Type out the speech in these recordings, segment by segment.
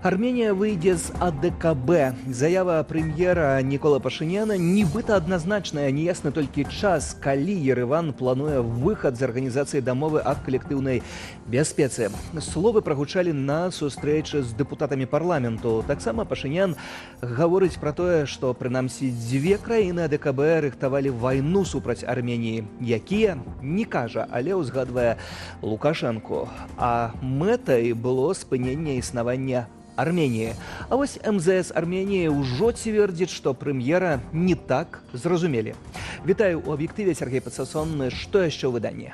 Арменія выйдзе з АДКБ. Заява прэм'ера Нікола Пашыняна нібыта адназначная, неясны толькі час, калі Ереван плануе выхад з арганізацыі дамовы аб калектыўнай бяспецы. Словы прагучалі на сустрэчы з дэпутатамі парламенту. Таксама Пашынян гаворыць пра тое, што прынамсі дзве краіны АДКБ рыхтавалі вайну супраць Арменіі. Якія? Не кажа, але ўзгадвае Лукашэнку. А мэтай было спыненне існавання Армении. А вось МЗС Армении ўжо цвердзіць, што прэм'ера не так зразумелі. Вітаю у аб'ектыве, Сергей Подсасонны. Што яшчэ ў выданні?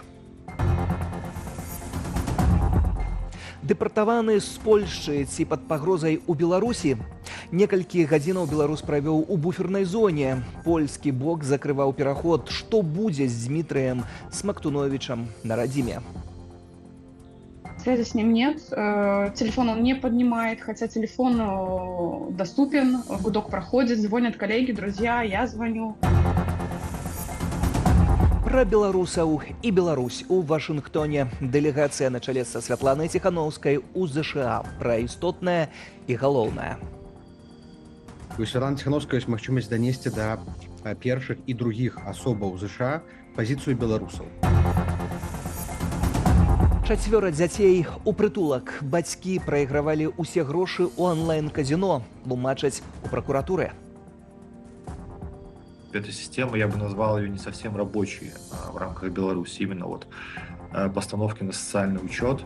Дэпартаваны з Польшчы ці пад пагрозай у Беларусі? Некалькі гадзінаў беларус правёў у буфернай зоне. Польскі бок закрываў пераход. Што будзе з Дмітрыем Смактуновичам на радзіме? Связи с ним нет, телефон он не поднимает, хотя телефон доступен, гудок проходит, звонят коллеги, друзья, я звоню. Пра беларусаў і Беларусь у Вашынгтоне. Дэлегацыя на чале са Святланай Ціханаўскай у ЗША. Пра істотнае і галоўнае. У Святланы Ціханаўскай ёсць магчымасць данесці да першых і другіх асобаў ЗША пазіцыю беларусаў. 4 дзяцей у прытулак. Бацькі прайгравалі ўсе грошы ў онлайн-казино, тлумачаць у прокуратуры. Эта система, я бы назвал ее не совсем рабочей в рамках Беларуси. Именно вот постановки на социальный учет.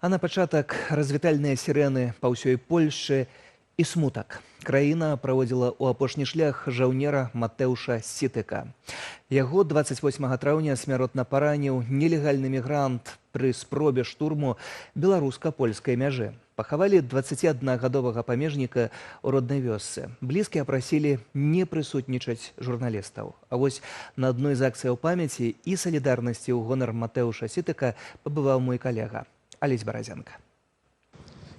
А на пачатак развітальныя сірэны па ўсёй Польшчы і смутак. Краіна праводзіла ў апошні шлях жаўнера Матэуша Сітыка. Яго 28 траўня смяротна параніў нелегальны мігрант пры спробе штурму беларуска-польскай мяжы. Пахавалі 21гадовага памежніка ў роднай вёсцы. Блізкія прасілі не прысутнічаць журналістаў. А вось на адной з акцыяў памяці і салідарнасці ў гонар Матэуша Сітыка пабываў мой калега Алесь Баразенка.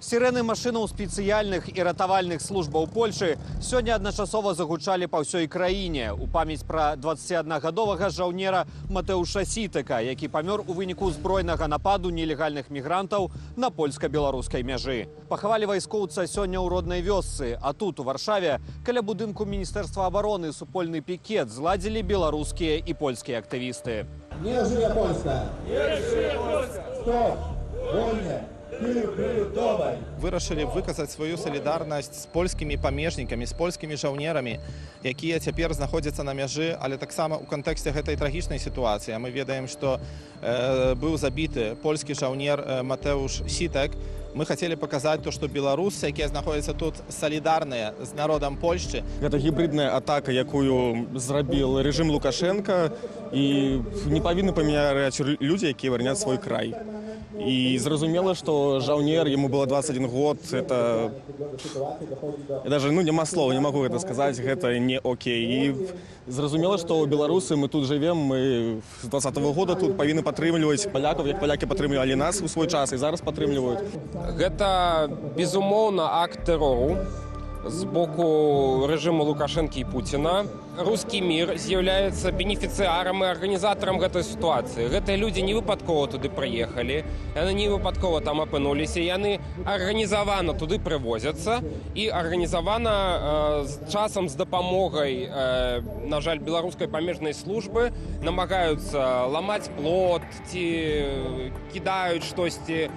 Сирены машинаў спецыяльных і ратавальных службаў Польшы сёння адначасова загучалі па ўсёй краіне у памяць пра 21гадовага жаўнера Матэуша Сітыка, які памёр у выніку узброенага нападу нелегальных мігрантаў на польска-беларускай мяжы. Пахавалі вайскоўца сёння ў роднай вёсцы, а тут, у Варшаве, каля будынку Міністэрства абароны супольны пікет зладзілі беларускія і польскія актывісты. Не жыве Польска! Не жыве Польска! Стоп! Вольня! Вырашылі выказаць сваю салідарнасць з польскімі памежнікамі, з польскімі жаўнерамі, якія цяпер знаходзяцца на мяжы, але таксама ў кантэксце гэтай трагічнай сітуацыі. Мы ведаем, што быў забіты польскі жаўнер Матэуш Сітак. Мы хацелі паказаць то, што беларусы, якія знаходзяцца тут, салідарныя з народам Польшчы. Гэта гібридная атака, якую зрабіў рэжым Лукашенка, і не павінны паміраць людзі, якія варняць свой край. І зразумела, што жаўнер, яму было 21 год, это... Я даже, няма слова, не магу гэта сказаць, гэта не окей. І зразумела, што беларусы, мы тут жывем, мы з 20-го года тут павінны падтрымліваць палякаў, як палякі падтрымлівалі нас у свой час і зараз падтрымліваюць. Гэта, безумоўна, акт тэрору з боку рэжыму Лукашэнкі і Пуціна. Рускі мір з'яўляецца бенефіцыярам і арганізатарам гэтай сітуацыі. Гэтыя людзі не выпадкова туды прыехалі, яны не выпадкова там апынуліся, яны арганізавана туды прывозяцца і арганізавана часам з дапамогай, на жаль, беларускай памежнай службы намагаюцца ламаць плот ці кідаюць штосьці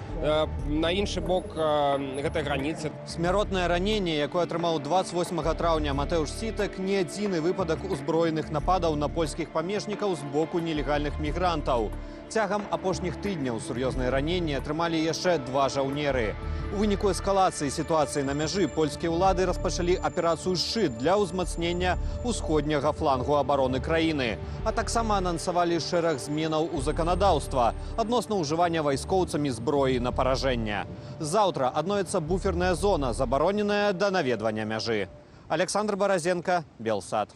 на іншы бок гэтай граніцы. Смяротнае раненне, якое атрымаў 28 траўня Матэуш Сітак, не адзіны выпадак узброеных нападаў на польскіх памежнікаў з боку нелегальных мігрантаў. Цягам апошніх тыдняў сур'ёзныя раненні атрымалі яшчэ 2 жаўнеры. У выніку эскалацыі сітуацыі на мяжы польскія ўлады распачалі аперацыю «Шчыт» для ўзмацнення усходняга флангу абароны краіны, а таксама анансавалі шэраг зменаў у заканадаўства адносна ўжывання вайскоўцамі зброі на паражэнне. Заўтра адноіцца буферная зона, забароненая да наведвання мяжы. Александр Баразенка, Белсад.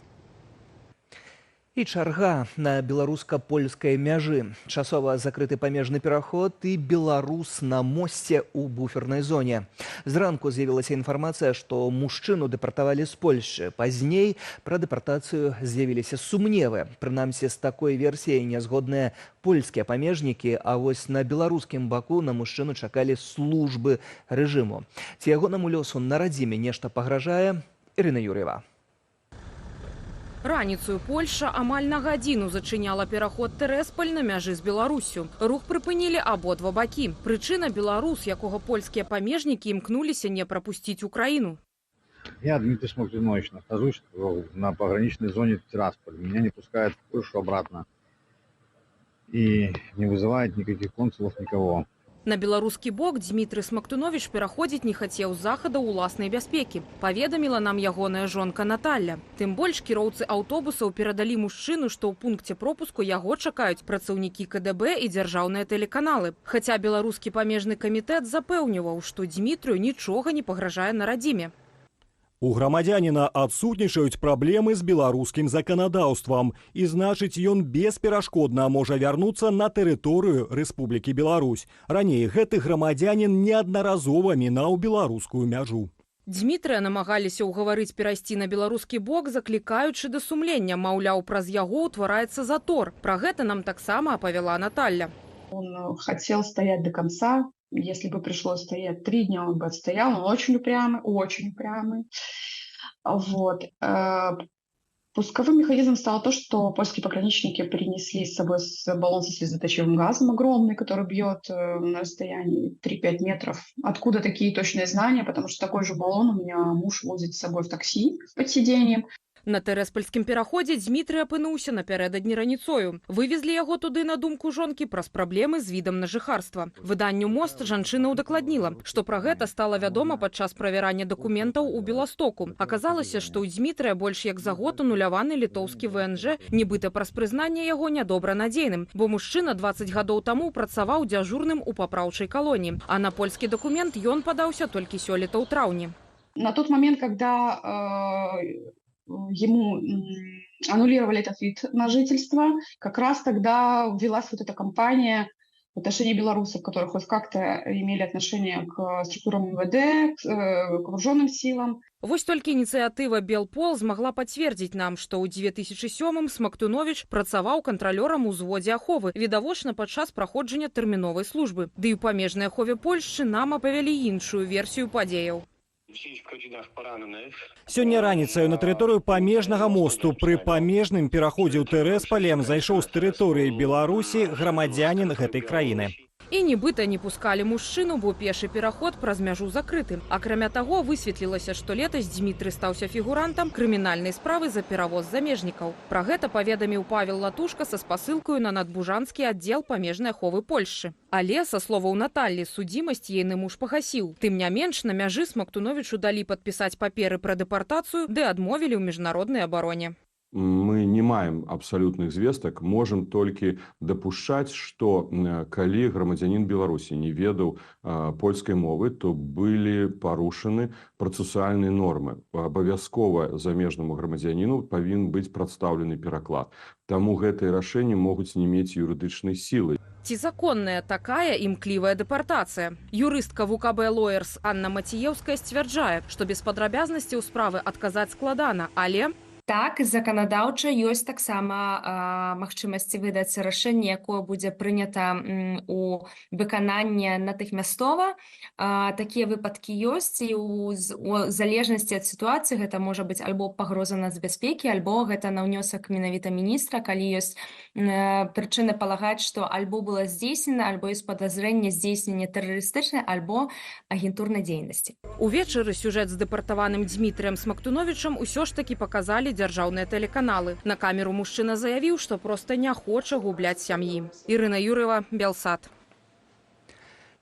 І чарга на беларуска-польскай мяжы. Часова закрыты памежны пераход і беларус на мосце ў буфернай зоне. Зранку з'явілася інфармацыя, што мужчыну дэпартавалі з Польшчы. Пазней пра дэпартацыю з'явіліся сумневы. Прынамсі, з такой версіяй нязгодныя польскія памежнікі, а вось на беларускім баку на мужчыну чакалі службы рэжыму. Ці ягонаму лёсу на радзіме нешта пагражае? Ірына Юр'ева. Раніцаю Польша амаль на гадзіну зачыняла пераход Тэрэсполь на мяжы з Беларуссю. Рух прыпынілі абодва бакі. Прычына беларус, якога польскія памежнікі імкнуліся не прапусціць у краіну. Я, Дмитрий Смоктунович, нахожусь на пограничной зоне Тирасполь. Меня не пускают в Польшу обратно. И не вызывает никаких консулов, никого. На беларускі бок Дмітрый Смоктунович пераходзіць не хацеў з захада ўласнай бяспекі. Паведаміла нам ягоная жонка Наталля. Тым больш кіроўцы аўтобусаў перадалі мужчыну, што ў пункце пропуску яго чакаюць працаўнікі КДБ і дзяржаўныя тэлеканалы. Хаця беларускі памежны камітэт запэўніваў, што Дмітрыю нічога не пагражае на радзіме. У грамадзяніна адсутнічаюць праблемы з беларускім заканадаўствам, і значыць, ён бесперашкодна можа вярнуцца на тэрыторыю Рэспублікі Беларусь. Раней гэты грамадзянін неаднаразова мінаў беларускую мяжу. Дмітрыя намагаліся ўгаварыць перайсці на беларускі бок, заклікаючы да сумлення, маўляў, праз яго ўтвараецца затор. Пра гэта нам таксама апавяла Наталья. Он хотел стоять до конца. Если бы пришлось стоять 3 дня, он бы отстоял. Он очень упрямый, очень упрямый. Вот. Пусковым механизмом стало то, что польские пограничники принесли с собой баллон со слезоточивым газом огромный, который бьет на расстоянии 3-5 метров. Откуда такие точные знания? Потому что такой же баллон у меня муж возит с собой в такси под сиденьем. На тэрэспольскім пераходзе Дмітрый апынуўся напярэдадні раніцою. Вывезлі яго туды, на думку жонкі, праз праблемы з відам на жыхарства. Выданню «Мост» жанчына ўдакладніла, што пра гэта стала вядома падчас правярання дакументаў у Беластоку. Аказалася, што ў Дмітрыя больш як за год ануляваны літоўскі ВНЖ, нібыта праз прызнанне яго нядобранадзейным, бо мужчына 20 гадоў таму працаваў дзяжурным у папраўчай калоніі, а на польскі дакумент ён падаўся толькі сёлета ў траўні. На тот момент, когда ему аннулировали этот вид на жительство, как раз тогда ввелась вот эта кампания в отношении белорусов, которые хоть как-то имели отношение к структурам МВД, к вооруженным силам. Вось толькі ініцыятыва «Белпол» змагла пацвердзіць нам, што ў 2007-м Смоктунович працаваў кантралёрам у ўзводзе аховы, відавочна падчас праходжання тэрміновай службы. Ды і ў памежнай ахове Польшчы нам апавялі іншую версію падзеяў. Сёння раніцаю на тэрыторыю памежнага мосту пры памежным пераходзе ў Тэрэсполем зайшоў з тэрыторыі Беларусі грамадзянін гэтай краіны. І нібыта не пускалі мужчыну, бо пешы пераход праз мяжу закрыты. Акрамя таго, высветлілася, што летась Дмітрый стаўся фігурантам крымінальнай справы за перавоз замежнікаў. Пра гэта паведаміў Павел Латушка са спасылкаю на надбужанскі аддзел памежнай аховы Польшчы. Але, са словаў Наталлі, судзімасць ейны муж пагасіў. Тым не менш, на мяжы Смоктуновичу далі падпісаць паперы пра дэпартацыю, ды адмовілі ў міжнароднай абароне. Мы не маем абсалютных звестак, можам толькі дапушчаць, што калі грамадзянін Беларусі не ведаў польскай мовы, то былі парушаны працэсуальныя нормы. Абавязкова замежнаму грамадзяніну павінен быць прадстаўлены пераклад. Таму гэтыя рашэнні могуць не мець юрыдычнай сілы. Ці законная такая імклівая дэпартацыя? Юрыстка ВКБ Lawyers Анна Маціеўская сцвярджае, што без падрабязнасцяў справы адказаць складана, але... Так, заканадаўча ёсць таксама магчымасці выдаць рашэнне, якое будзе прынята у выкананне натыхмястова. Такія выпадкі ёсць, і у залежнасці ад сітуацыі гэта можа быць альбо пагроза нацбяспекі, альбо гэта на ўнёсак менавіта міністра, калі ёсць прычыны палагаць, што альбо было здзейснена, альбо ёсць падазрэнне здзейснення тэрарыстычнай, альбо агентурнай дзейнасці. Увечары сюжэт з дэпартаваным Дмітрыем Смоктуновичам усё ж такі паказалі дзяржаўныя тэлеканалы. На камеру мужчына заявіў, што проста не хоча губляць сям'і. Ірына Юр'ева, Белсат.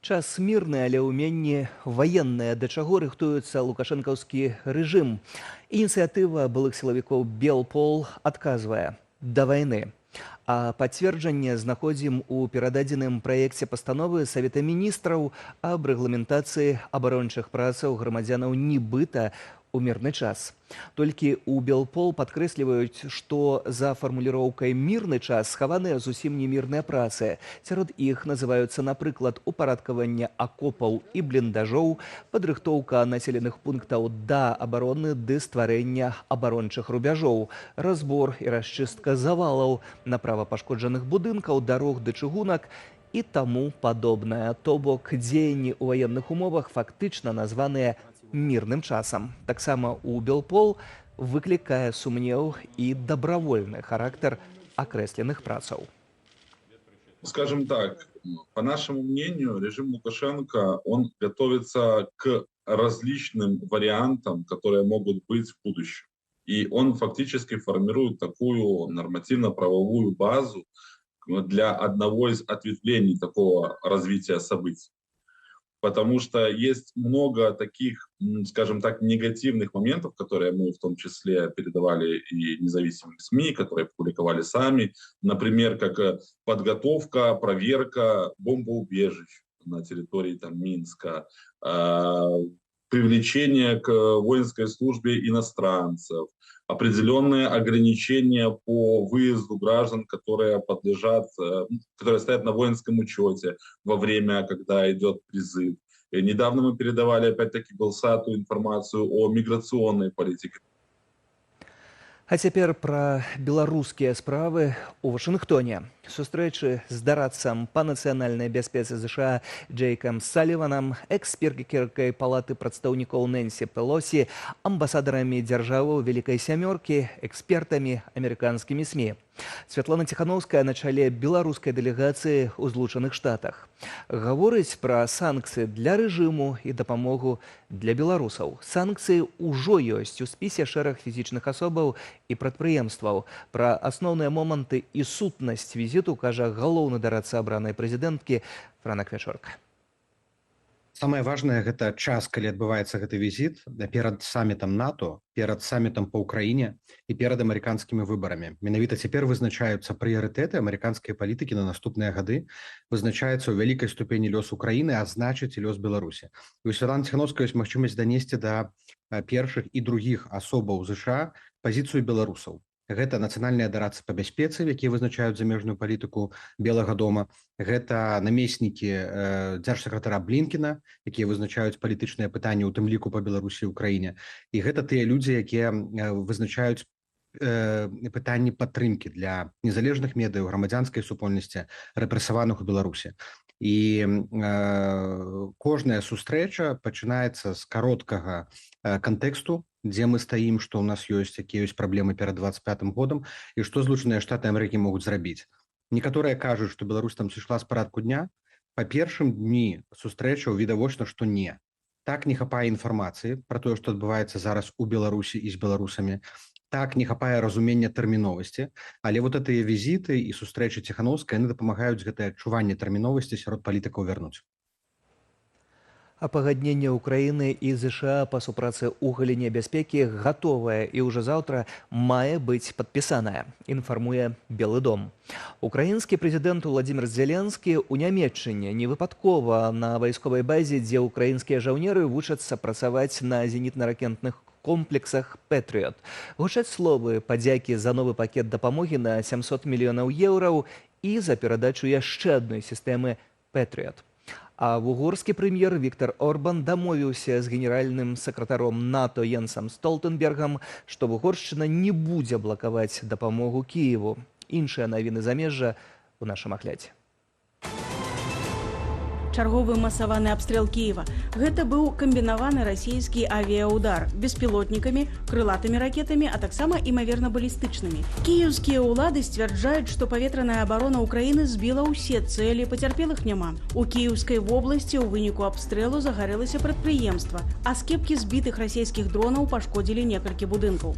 Час мірны, але ўменні ваенныя, да чаго рыхтуецца лукашэнкаўскі рэжым. Ініцыятыва былых сілавікоў «Белпол» адказвае «да вайны». А пацверджанне знаходзім у перададзеным праекце пастановы Савета міністраў аб рэгламентацыі абарончых працаў грамадзянаў нібыта у мирны час. Толькі ў Белпол падкрэсліваюць, што за фармуліроўкай «мірны час» схаваныя зусім не мірныя працы. Сярод іх называюцца, напрыклад, упарадкаванне акопаў і бліндажоў, падрыхтоўка населеных пунктаў да абароны ды стварэння абарончых рубяжоў, разбор і расчыстка завалаў, направа пашкоджаных будынкаў, дарог ды чыгунак і таму падобнае. То бок дзеянні ў ваенных умовах фактычна названыя мірным часам. Таксама ў Белпол выклікае сумнеў і добровольны характер окресленных працаў. Скажем так, по нашему мнению, режим Лукашенко, он готовится к различным вариантам, которые могут быть в будущем. И он фактически формирует такую нормативно-правовую базу для одного из ответвлений такого развития событий. Потому что есть много таких, скажем так, негативных моментов, которые мы в том числе передавали и независимым СМИ, которые публиковали сами. Например, как подготовка, проверка бомбоубежищ на территории Минска, привлечение к воинской службе иностранцев, определенные ограничения по выезду граждан, которые подлежат, которые стоят на воинском учете во время, когда идет призыв. И недавно мы передавали, опять-таки, Белсату информацию о миграционной политике. А цяпер пра беларускія справы ў Вашынгтоне. Сустрэчы з дарадцам па нацыянальнай бяспецы США Джейкам Саліванам, экс-спікеркай палаты прадстаўнікоў Нэнсі Пелосі, амбасадарамі дзяржаваў Вялікай сямёркі, экспертамі, амерыканскімі СМІ. Святлана Ціхановская на чале беларускай дэлегацыі ў Злучаных Штатах. Гаворыць пра санкцыі для рэжыму і дапамогу для беларусаў. Санкцыі ўжо ёсць у спісе шэраг фізічных асобаў і прадпрыемстваў. Пра асноўныя моманты і сутнасць візіту кажа галоўны дарадца абранай прэзідэнткі Франак Вячорка. Самае важнае гэта час, калі адбываецца гэты візіт перад самітам НАТО, перад самітам па ўкраіне і перад амерыканскімі выбарамі. Менавіта цяпер вызначаюцца прыярытэты амерыканскай палітыкі на наступныя гады, вызначаецца ў вялікай ступені лёс Украіны, а значыць і лёс Беларусі. І у Святланы Ціхановскай ёсць магчымасць данесці да першых і другіх асобаў ЗША пазіцыю беларусаў. Гэта нацыянальныя дарадцы па бяспецы, якія вызначаюць замежную палітыку Белага дома. Гэта намеснікі дзяржсакратара Блінкена, якія вызначаюць палітычныя пытанні, у тым ліку па Беларусі і Украіне. І гэта тыя людзі, якія вызначаюць пытанні падтрымкі для незалежных медыяў, грамадзянскай супольнасці, рэпрэсаваных у Беларусі. І кожная сустрэча пачынаецца з кароткага кантэксту, дзе мы стаім, што ў нас ёсць, якія ёсць праблемы перад 25-м годам і што Злучаныя Штаты Амерыкі могуць зрабіць. Некаторыя кажуць, што Беларусь там сышла з парадку дня. Па першым дні сустрэчаў відавочна, што не. Так не хапае інфармацыі пра тое, што адбываецца зараз у Беларусі і з беларусамі. Так не хапае разумення тэрміновасці, але вот гэтыя візіты і сустрэчы Ціхановскай, яны дапамагаюць гэтае адчуванне тэрміновасці сярод палітыкаў вярнуць. А пагадненне Украіны і ЗША па супрацы ў галіне бяспекі гатовае і ўжо заўтра мае быць падпісанае, інфармуе Белы дом. Украінскі прэзідэнт Уладзімір Зеленскі ў Нямецчыне невыпадкова на вайсковай базе, дзе ўкраінскія жаўнеры вучацца працаваць на зенітна-ракетных комплексах «Пэтрыот». Гучаць словы падзякі за новы пакет дапамогі на 700 мільёнаў еўраў і за перадачу яшчэ адной сістэмы «Пэтрыот». А вугорскі прэм'ер Віктор Орбан дамовіўся з генеральным сакратаром НАТО Йенсам Столтенбергам, што Вугоршчына не будзе блакаваць дапамогу Кіеву. Іншыя навіны замежжа ў нашым аглядзе. Чарговы масаваны абстрэл Кіева. Гэта быў камбінаваны расійскі авіяудар беспілотнікамі, крылатымі ракетамі, а таксама імаверна балістычнымі. Кіеўскія ўлады сцвярджаюць, што паветраная абарона Украіны збіла ўсе цэлі, пацярпелых няма. У Кіеўскай вобласці ў выніку абстрэлу загарэлася прадпрыемства, а скепкі збітых расійскіх дронаў пашкодзілі некалькі будынкаў.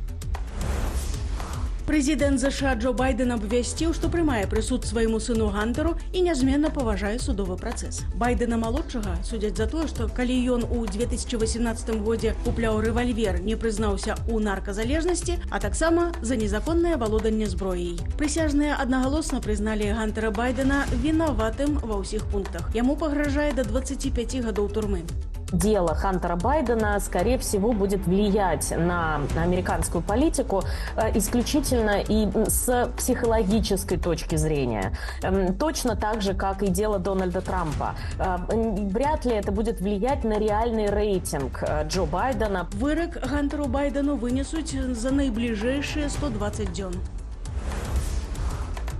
Прэзідэнт ЗША Джо Байден абвясціў, што прымае прысуд свайму сыну Гантару і нязменна паважае судовы працэс. Байдена-малодшага судзяць за тое, што калі ён у 2018 годзе купляў рэвальвер, не прызнаўся ў нарказалежнасці, а таксама за незаконнае валоданне зброяй. Прысяжныя аднагалосна прызналі Гантара Байдена вінаватым ва ўсіх пунктах. Яму пагражае да 25 гадоў турмы. дело Хантера Байдена, скорее всего, будет влиять на американскую политику исключительно и с психологической точки зрения. Точно так же, как и дело Дональда Трампа. Вряд ли это будет влиять на реальный рейтинг Джо Байдена. Вырок Хантеру Байдену вынесут за наиближэйшие 120 дзён.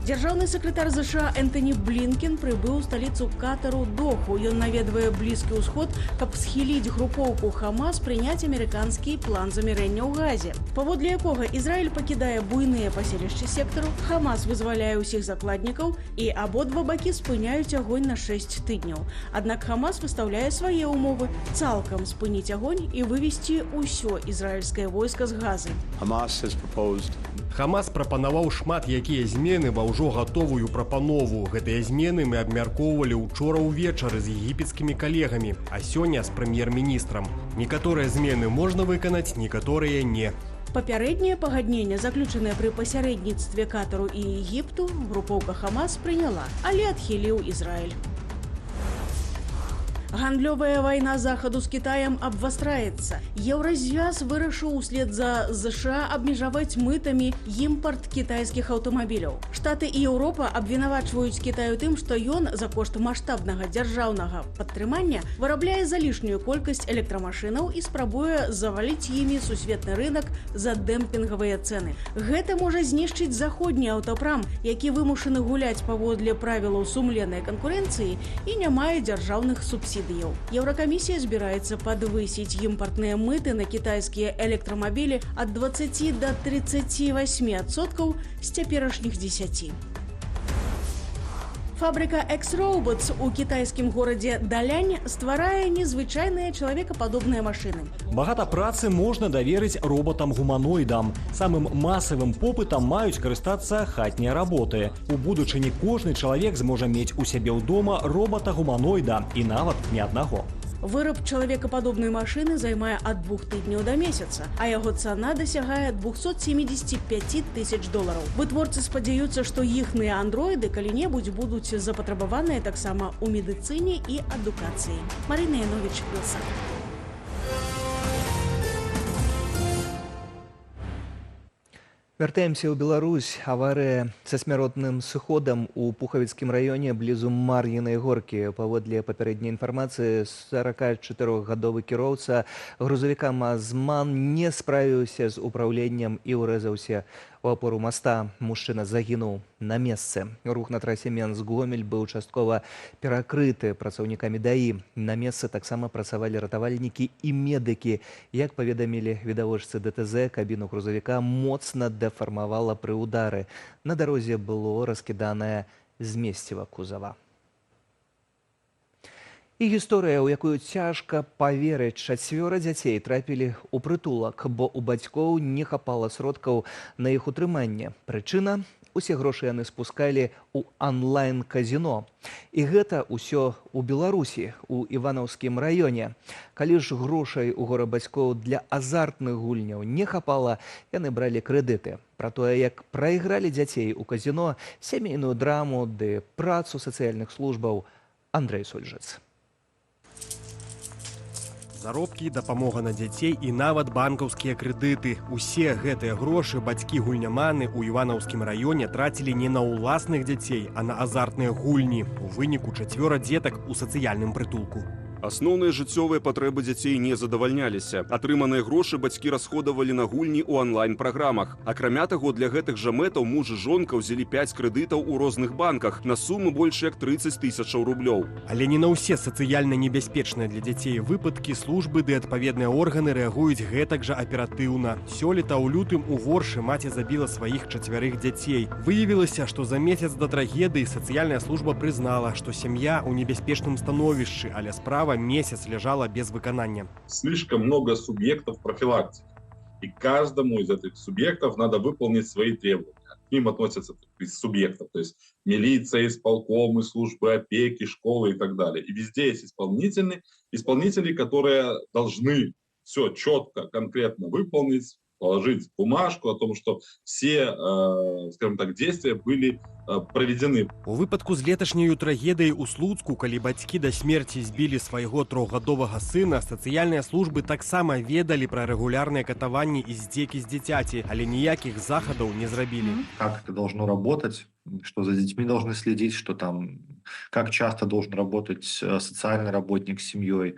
Дзяржаўны сакратар США Энтоні Блінкен прыбыў у сталіцу Катару Доху. Ён наведвае Блізкі ўсход, каб схіліць групоўку Хамас прыняць амерыканскі план замірэння ў Газе. Паводле якога Ізраіль пакідае буйныя паселішчы сектару, Хамас вызваляе ўсіх закладнікаў і абодва бакі спыняюць агонь на 6 тыдняў. Аднак Хамас выстаўляе свае ўмовы цалкам спыніць агонь і вывесці ўсё ізраільскае войска з Газы. Хамас прапанаваў шмат якія змены ва ўжо гатовую прапанову. Гэтыя змены мы абмяркоўвалі ўчора ўвечары з егіпецкімі калегамі, а сёння з прэм'ер-міністрам. Некаторыя змены можна выканаць, некаторыя не. Папярэдняе пагадненне, заключанае пры пасярэдніцтве Катару і Егіпту, групоўка Хамас прыняла, але адхіліў Ізраіль. Гандлёвая вайна Захаду з Кітаем абвастраецца. Еўразвяз вырашыў услед за США абмежаваць мытамі імпарт кітайскіх аўтамабіляў. Штаты і Еўропа абвінавачваюць Кітай у тым, што ён за кошт маштабнага дзяржаўнага падтрымання вырабляе залішнюю колькасць электрамашынаў і спрабуе заваліць імі сусветны рынак за дэмпінгавыя цэны. Гэта можа знішчыць заходні аўтапрам, які вымушаны гуляць паводле правілаў сумленнай канкурэнцыі і не мае дзяржаўных субсідый. Еўракамісія збіраецца падвысіць імпартныя мыты на кітайскія электрамабілі ад 20 до 38% з цяперашніх 10%. Фабрика X-Robots у кітайскім горадзе Далянь стварае незвычайныя чалавекападобныя машыны. Багата працы можна даверыць роботам-гуманоідам. Самым масавым попытам маюць карыстацца хатнія работы. У будучыні кожны чалавек зможа мець у сябе ўдома робота-гуманоіда і нават не аднаго. Выраб чалавекападобнай машыны займае ад 2 тыдняў да месяца, а яго цана дасягае $275 000. Вытворцы спадзяюцца, што іхныя андроіды калі-небудзь будуць запатрабаваныя таксама ў медыцыне і адукацыі. Марына Яновіч, Белсат. Вяртаемся ў Беларусь. Аварыя са смяротным сыходам у Пухавіцкім раёне блізу Мар'інай горкі. Паводле папярэдняй інфармацыі, 44-гадовы кіроўца грузавіка «МАЗ-МАН» не справіўся з управленнем і ўрэзаўся у апору моста. Мужчына загінуў на месцы. Рух на трасе Менск-Гомель быў часткова перакрыты працаўнікамі ДАІ. На месцы таксама працавалі ратавальнікі і медыкі. Як паведамілі відавочцы ДТЗ, кабіну грузавіка моцна дэфармавала пры ўдары. На дарозе было раскіданае змесціва кузава. І гісторыя, у якую цяжка паверыць, 4 дзяцей трапілі ў прытулак, бо у бацькоў не хапала сродкаў на іх утрыманне. Прычына – усе грошы яны спускалі ў онлайн-казіно. І гэта ўсё у Беларусі, у Іванаўскім раёне. Калі ж грошай у гора бацькоў для азартных гульняў не хапала, яны бралі крэдыты. Пра тое, як прайгралі дзяцей у казіно, сямейную драму ды працу сацыяльных службаў Андрэй Сольжыц. Заробкі, дапамога на дзяцей і нават банкаўскія крэдыты. Усе гэтыя грошы бацькі-гульняманы ў Іванаўскім раёне трацілі не на ўласных дзяцей, а на азартныя гульні. У выніку 4 дзетак у сацыяльным прытулку. Асноўныя жыццёвыя патрэбы дзяцей не задавальняліся. Атрыманыя грошы бацькі расходавалі на гульні ў онлайн-праграмах. Акрамя таго, для гэтых жа мэтаў муж і жонка ўзялі 5 крэдытаў у розных банках на суму больш як 30 000 рублёў. Але не на ўсе сацыяльна небяспечныя для дзяцей выпадкі службы ды адпаведныя органы рэагуюць гэтак жа аператыўна. Сёлета ў лютым у Воршы маці забіла сваіх 4 дзяцей. Выявілася, што за месяц да трагедыі сацыяльная служба прызнала, што сям'я ў небяспечным становішчы, але справа месяц лежала без выканания. Слишком много субъектов профилактики. И каждому из этих субъектов надо выполнить свои требования. К ним относятся субъектов, то есть милиция, исполкомы, службы опеки, школы и так далее. И везде есть исполнители, которые должны все четко, конкретно выполнить положить бумажку о том, что все, скажем так, действия были проведены. У выпадку з леташняю трагедыяй у Слуцку, калі бацькі да смерці збілі свайго 3гадовага сына, сацыяльныя службы таксама ведалі пра рэгулярныя катаванні і здзекі з дзіцяці, але ніякіх захадаў не зрабілі. Как это должно работать, что за детьми должны следить, что там, как часто должен работать социальный работник с семьей,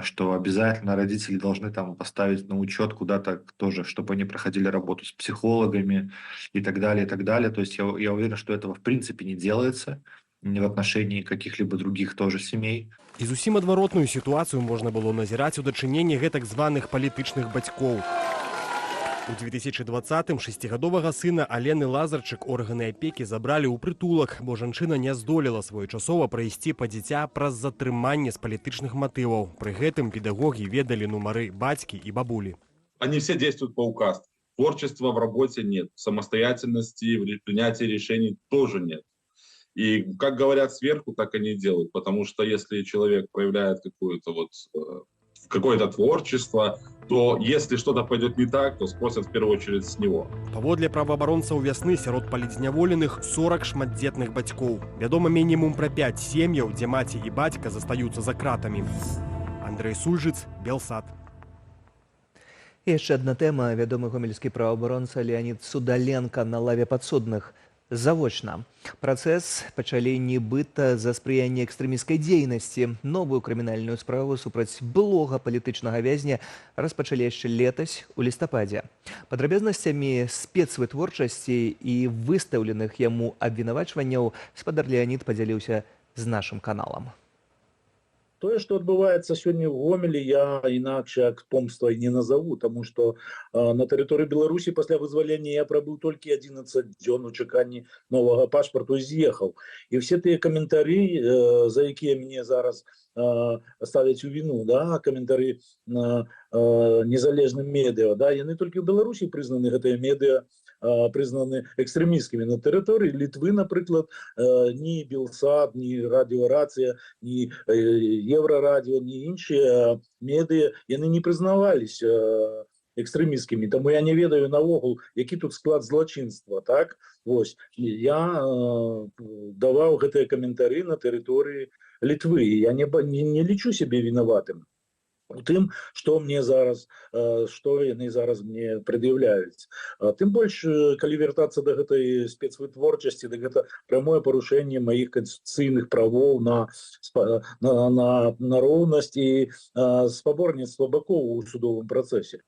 что обязательно родители должны там поставить на учет куда-то тоже, чтобы они проходили работу с психологами и так далее, и так далее. То есть я уверен, что этого в принципе не делается ни в отношении каких-либо других тоже семей. І зусім адваротную сітуацыю можна было назіраць у дачыненні гэтак званых палітычных бацькоў. У 2020-м 6гадовага сына Алены Лазарчык органы апекі забралі ў прытулак, бо жанчына не здолела своечасова прайсці па дзіця праз затрыманне з палітычных матываў. Пры гэтым педагогі ведалі нумары бацькі і бабулі. Они все действуют по указке. Творчества в работе нет, самостоятельности в принятии решений тоже нет. И как говорят сверху, так они и делают. Потому что если человек проявляет какое-то творчество, то если что-то пойдет не так, то спросят в первую очередь с него. Паводле праваабаронцаў вясны сярод палітзняволеных 40 шматдзетных бацькоў. Вядома мінімум пра 5 сем'яў, дзе маці і бацька застаюцца за кратамі. Андрэй Сульжыц, Белсат. І яшчэ адна тэма. Вядомы гомельскі праваабаронца Леонид Судаленко на лаве падсудных. Завочна. Працэс пачалі нібыта за спрыянне экстрэмісцкай дзейнасці. Новую крымінальную справу супраць былога палітычнага вязня распачалі яшчэ летась у лістападзе. Падрабязнасцямі спецвытворчасці і выстаўленых яму абвінавачванняў спадар Леонид падзяліўся з нашым каналам. Тое, што адбываецца сёння ў Гомелі, я інакш як помства не назову, тому што на тэрыторыі Беларусі пасля вызвалення я прабыў толькі 11 дзён у чаканні новага пашпарту і з'ехаў. І все тыя каментары, за якія мяне зараз ставяць у віну, каментары незалежным медыа, яны толькі ў Беларусі прызнаны, гэтыя медыа прызнаны экстрэмісцкімі. На тэрыторыі Літвы, напрыклад, ні Белсат, ні Радіорацыя, ні Еврарадіо, ні іншыя медыа, яны не прызнаваліся экстрэмісцкімі. Таму я не ведаю наогул, які тут склад злачынства. Я даваў гэтыя каментары на тэрыторыі Літвы. Я не лічу сябе вінаватым у тым, што яны зараз мне прад'яўляюць. Тым больш, калі вяртацца да гэтай спецвытворчасці, да гэта прамое парушэнне маіх канстытуцыйных правоў на роўнасць і спаборніцтва бакоў у судовым працэсе.